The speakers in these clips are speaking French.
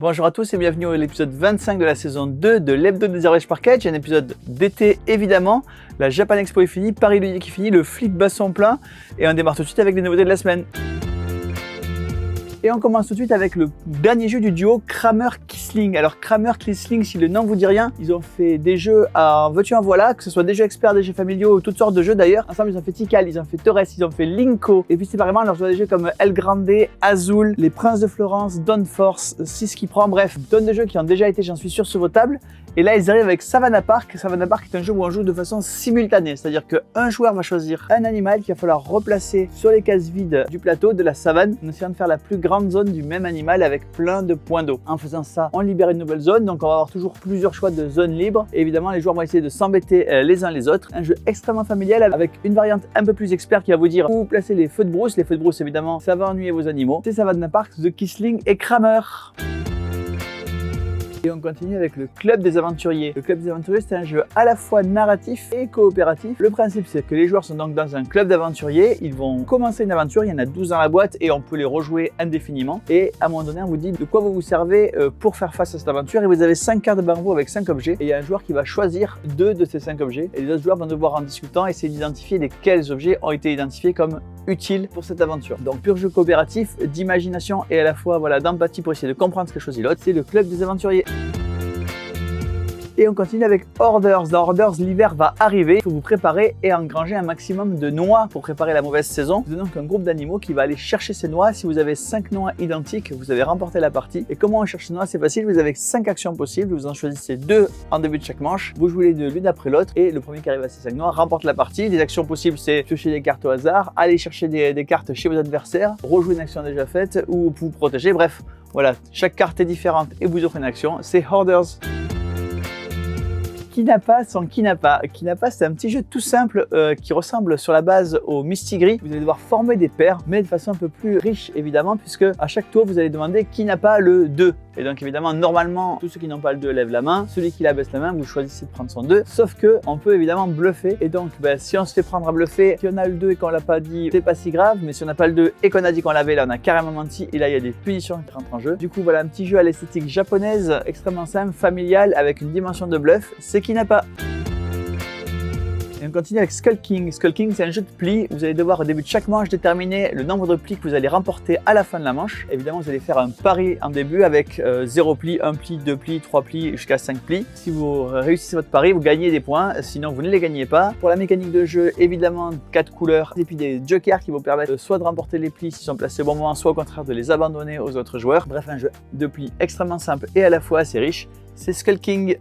Bonjour à tous et bienvenue à l'épisode 25 de la saison 2 de l'Hebdo des Average Parkage, un épisode d'été évidemment. La Japan Expo est finie, Paris Ludique est fini, le flip bat son plein et on démarre tout de suite avec les nouveautés de la semaine. Et on commence tout de suite avec le dernier jeu du duo Kramer-Kiesling. Alors Kramer-Kiesling, si le nom vous dit rien, ils ont fait des jeux en veux-tu en voilà, que ce soit des jeux experts, des jeux familiaux, toutes sortes de jeux d'ailleurs. Ensemble ils ont fait Tikal, ils ont fait Torres, ils ont fait Linko. Et puis séparément on leur joue des jeux comme El Grande, Azul, Les Princes de Florence, Dawn Force, 6 qui prend, bref, tonnes de jeux qui ont déjà été, j'en suis sûr, sur vos tables. Et là, ils arrivent avec Savannah Park. Savannah Park est un jeu où on joue de façon simultanée. C'est-à-dire qu'un joueur va choisir un animal qu'il va falloir replacer sur les cases vides du plateau de la savane, en essayant de faire la plus grande zone du même animal avec plein de points d'eau. En faisant ça, on libère une nouvelle zone. Donc, on va avoir toujours plusieurs choix de zones libres. Et évidemment, les joueurs vont essayer de s'embêter les uns les autres. Un jeu extrêmement familial avec une variante un peu plus expert qui va vous dire où placer les feux de brousse. Les feux de brousse, évidemment, ça va ennuyer vos animaux. C'est Savannah Park, The Kiesling et Kramer. Et on continue avec le Club des Aventuriers. Le Club des Aventuriers, c'est un jeu à la fois narratif et coopératif. Le principe, c'est que les joueurs sont donc dans un club d'aventuriers. Ils vont commencer une aventure, il y en a 12 dans la boîte et on peut les rejouer indéfiniment. Et à un moment donné, on vous dit de quoi vous vous servez pour faire face à cette aventure. Et vous avez 5 cartes devant vous avec 5 objets. Et il y a un joueur qui va choisir 2 de ces 5 objets. Et les autres joueurs vont devoir en discutant essayer d'identifier lesquels objets ont été identifiés comme utiles pour cette aventure. Donc pur jeu coopératif, d'imagination et à la fois d'empathie pour essayer de comprendre ce qu'a choisi l'autre. C'est le Club des Aventuriers. Et on continue avec Hoarders. Dans Hoarders, l'hiver va arriver. Il faut vous préparer et engranger un maximum de noix pour préparer la mauvaise saison. Vous avez donc un groupe d'animaux qui va aller chercher ces noix. Si vous avez 5 noix identiques, vous avez remporté la partie. Et comment on cherche ces noix? C'est facile. Vous avez 5 actions possibles. Vous en choisissez 2 en début de chaque manche. Vous jouez les 2 l'une après l'autre. Et le premier qui arrive à ces 5 noix remporte la partie. Les actions possibles, c'est piocher des cartes au hasard, aller chercher des cartes chez vos adversaires, rejouer une action déjà faite ou vous protéger. Bref, voilà. Chaque carte est différente et vous offre une action. C'est Hoarders. Kinapa sans Kinapa. Kinapa, c'est un petit jeu tout simple qui ressemble sur la base au Mistigris. Vous allez devoir former des paires, mais de façon un peu plus riche évidemment, puisque à chaque tour vous allez demander qui n'a pas le 2. Et donc évidemment, normalement, tous ceux qui n'ont pas le 2 lèvent la main. Celui qui la baisse la main, vous choisissez de prendre son 2. Sauf que on peut évidemment bluffer. Et donc, si on se fait prendre à bluffer, si on a le 2 et qu'on l'a pas dit, c'est pas si grave. Mais si on n'a pas le 2 et qu'on a dit qu'on l'avait, là on a carrément menti. Et là, il y a des punitions qui rentrent en jeu. Du coup, voilà un petit jeu à l'esthétique japonaise, extrêmement simple, familial, avec une dimension de bluff. C'est qui n'a pas. Et on continue avec Skull King. Skull King, c'est un jeu de plis. Vous allez devoir au début de chaque manche déterminer le nombre de plis que vous allez remporter à la fin de la manche. Évidemment, vous allez faire un pari en début avec 0 plis, 1 pli, 2 plis, 3 plis jusqu'à 5 plis. Si vous réussissez votre pari, vous gagnez des points. Sinon, vous ne les gagnez pas. Pour la mécanique de jeu, évidemment, 4 couleurs et puis des jokers qui vous permettent soit de remporter les plis s'ils sont placés au bon moment, soit au contraire de les abandonner aux autres joueurs. Bref, un jeu de plis extrêmement simple et à la fois assez riche. C'est Skull King.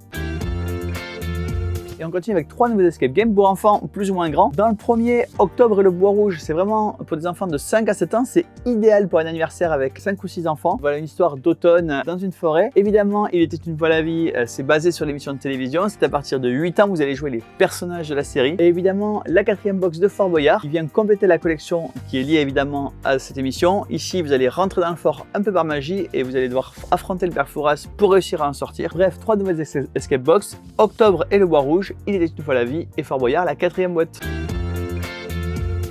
Et on continue avec 3 nouveaux escape games pour enfants plus ou moins grands. Dans le premier, Octobre et le Bois Rouge, c'est vraiment pour des enfants de 5 à 7 ans. C'est idéal pour un anniversaire avec 5 ou 6 enfants. Voilà une histoire d'automne dans une forêt. Évidemment, Il était une fois la vie, c'est basé sur l'émission de télévision. C'est à partir de 8 ans, vous allez jouer les personnages de la série. Et évidemment, la 4e box de Fort Boyard qui vient compléter la collection qui est liée évidemment à cette émission. Ici, vous allez rentrer dans le fort un peu par magie et vous allez devoir affronter le père Fouras pour réussir à en sortir. Bref, 3 nouvelles escape box, Octobre et le Bois Rouge. Il était une fois la vie et Fort Boyard, la 4e boîte.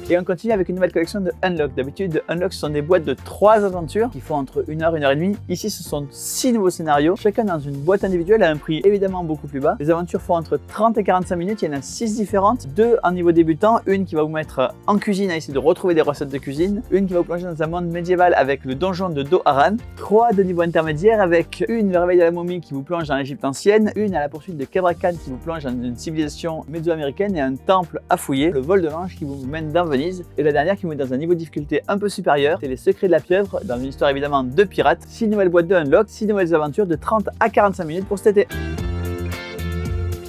Et on continue avec une nouvelle collection de Unlock. D'habitude, Unlock, ce sont des boîtes de 3 aventures qui font entre 1 heure et 1 heure et demie. Ici, ce sont 6 nouveaux scénarios, chacun dans une boîte individuelle à un prix évidemment beaucoup plus bas. Les aventures font entre 30 et 45 minutes. Il y en a 6 différentes, 2 en niveau débutant, une qui va vous mettre en cuisine à essayer de retrouver des recettes de cuisine, une qui va vous plonger dans un monde médiéval avec le donjon de Doharan, 3 de niveau intermédiaire avec une le réveil de la momie qui vous plonge dans l'Égypte ancienne, une à la poursuite de Kebra Khan qui vous plonge dans une civilisation méso-américaine et un temple à fouiller, le vol de l'ange qui vous mène dans Venise. Et la dernière qui vous met dans un niveau de difficulté un peu supérieur, c'est les secrets de la pieuvre, dans une histoire évidemment de pirates. 6 nouvelles boîtes de Unlock, 6 nouvelles aventures de 30 à 45 minutes pour cet été.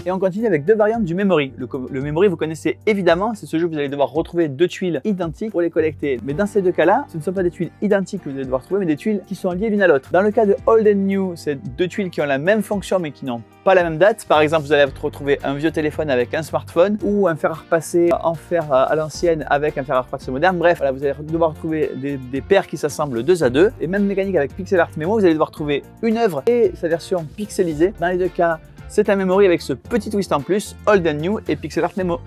Et on continue avec 2 variantes du Memory. Le Memory, vous connaissez évidemment, c'est ce jeu où vous allez devoir retrouver 2 tuiles identiques pour les collecter. Mais dans ces 2 cas-là, ce ne sont pas des tuiles identiques que vous allez devoir trouver, mais des tuiles qui sont liées l'une à l'autre. Dans le cas de Old and New, c'est 2 tuiles qui ont la même fonction mais qui n'ont pas la même date. Par exemple, vous allez retrouver un vieux téléphone avec un smartphone ou un fer à repasser en fer à l'ancienne avec un fer à repasser moderne. Bref, voilà, vous allez devoir retrouver des paires qui s'assemblent 2 à 2. Et même mécanique avec Pixel Art Memo, vous allez devoir trouver une œuvre et sa version pixelisée. Dans les 2 cas, c'est un Memory avec ce petit twist en plus, Old and New et Pixel Art Memo.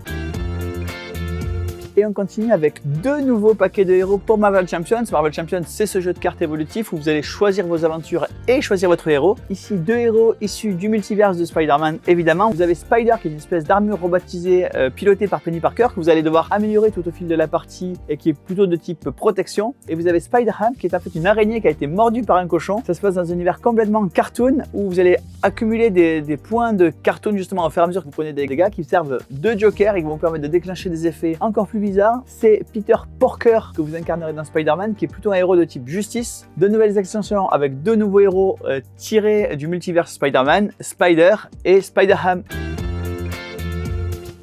Et on continue avec 2 nouveaux paquets de héros pour Marvel Champions. Marvel Champions, c'est ce jeu de cartes évolutif où vous allez choisir vos aventures et choisir votre héros. Ici, 2 héros issus du multiverse de Spider-Man, évidemment. Vous avez Spider, qui est une espèce d'armure robotisée pilotée par Penny Parker, que vous allez devoir améliorer tout au fil de la partie et qui est plutôt de type protection. Et vous avez Spider-Ham, qui est en fait une araignée qui a été mordue par un cochon. Ça se passe dans un univers complètement cartoon où vous allez accumuler des points de cartoon justement au fur et à mesure que vous prenez des dégâts qui servent de joker et qui vont vous permettre de déclencher des effets encore plus bizarres. C'est Peter Porker que vous incarnerez dans Spider-Man, qui est plutôt un héros de type justice. 2 nouvelles extensions avec 2 nouveaux héros tirés du multiverse Spider-Man, Spider et Spider-Ham.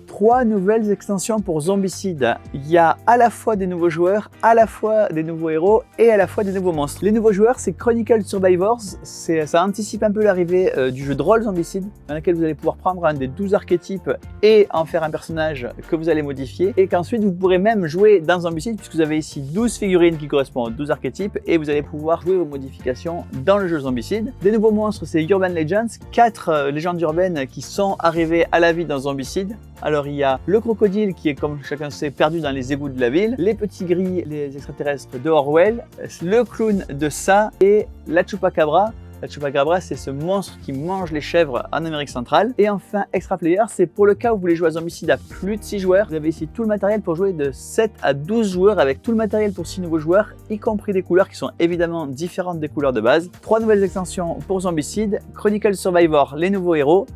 3 nouvelles extensions pour Zombicide. Il y a à la fois des nouveaux joueurs, à la fois des nouveaux héros et à la fois des nouveaux monstres. Les nouveaux joueurs, c'est Chronicle Survivors. Ça anticipe un peu l'arrivée du jeu de rôle Zombicide, dans lequel vous allez pouvoir prendre un des 12 archétypes et en faire un personnage que vous allez modifier. Et qu'ensuite, vous pourrez même jouer dans Zombicide, puisque vous avez ici 12 figurines qui correspondent aux 12 archétypes et vous allez pouvoir jouer vos modifications dans le jeu Zombicide. Des nouveaux monstres, c'est Urban Legends, 4 légendes urbaines qui sont arrivées à la vie dans Zombicide. Alors il y a le crocodile qui est, comme chacun sait, perdu dans les égouts de la ville, les petits gris, les extraterrestres de Orwell, le clown de Ça et la Chupacabra. La Chupacabra, c'est ce monstre qui mange les chèvres en Amérique centrale. Et enfin, Extra Player, c'est pour le cas où vous voulez jouer à Zombicide à plus de 6 joueurs. Vous avez ici tout le matériel pour jouer de 7 à 12 joueurs, avec tout le matériel pour 6 nouveaux joueurs, y compris des couleurs qui sont évidemment différentes des couleurs de base. 3 nouvelles extensions pour Zombicide, Chronicle Survivor, les nouveaux héros,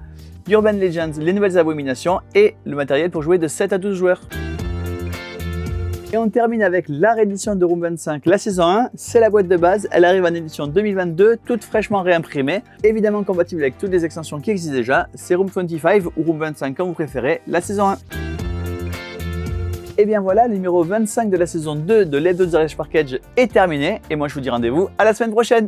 Urban Legends, les nouvelles abominations et le matériel pour jouer de 7 à 12 joueurs. Et on termine avec la réédition de Room 25. La saison 1, c'est la boîte de base, elle arrive en édition 2022, toute fraîchement réimprimée, évidemment compatible avec toutes les extensions qui existent déjà. C'est Room 25 ou Room 25 comme vous préférez, la saison 1. Et bien voilà, le numéro 25 de la saison 2 de Let's Do The Package est terminé, et moi je vous dis rendez-vous à la semaine prochaine.